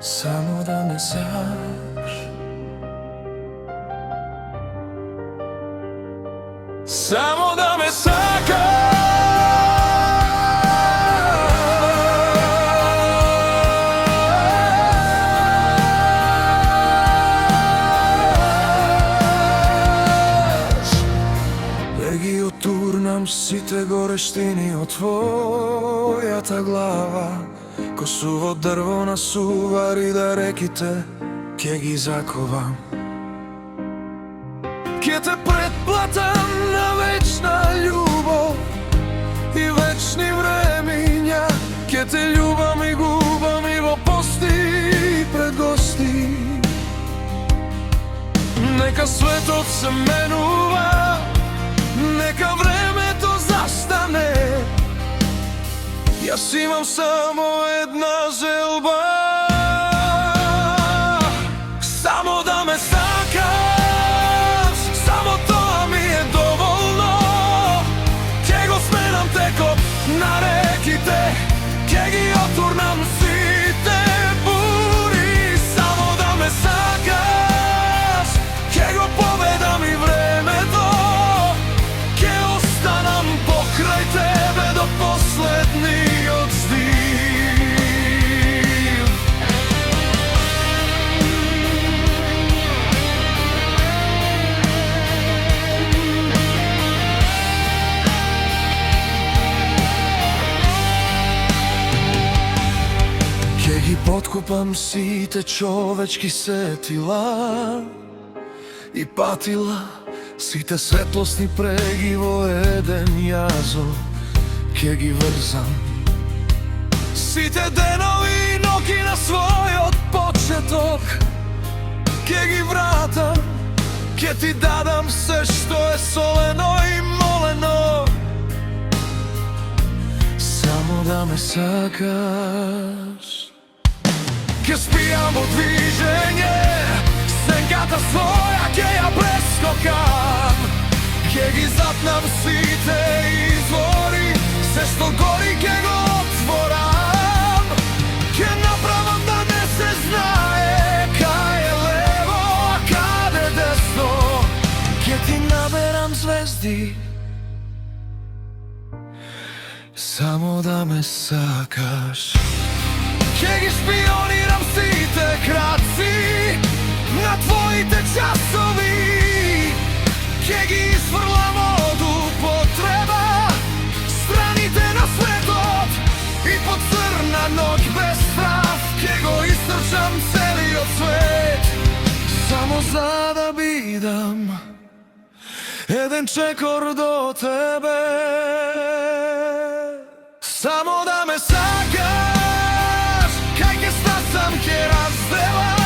Само да ме сакаш, само да ме сакаш. Да ги отурнам сите горештини од твојата глава, ко суво дрво на сувари да реките ке ги заковам. Ке те претплатам на вечна љубов и вечни времиња. Ке те љубам и губам и во пости и пред гости. Нека светот се менува, нека времето застане. Јас имам само една желба, само да ме сакаш, само тоа ми е доволно. Ке го сменам текот на реките, ке ги отурнам сите бури. Само да ме сакаш, ке го победам и времето, ке останам покрај тебе до последниот здив. Ке ги поткупам сите човечки сетила и патила, сите светлосни преги во еден јазов. Ке ги врзам сите денови и ноќи на својот почеток. Ке ги вратам, ке ти дадам се што е солено и молено. Само да ме сакаш. Ке спијам во движење, сенката своја ке ја прескокам. Ке ги запнам сите извори, се што гори ке го отворам. Ке направам да не се знае кај е лево, а каде десно. Ке ти наберам звезди, само да ме сакаш. Ке ги шпионирам сите краци на твоите часови. Ке ги изфрлам од употреба страните на светот и по црна ноќ без страв ке го истрчам целиот свет. Само за да бидам еден чекор до тебе. Само да ме сакаш, кај ке стасам ке разделам.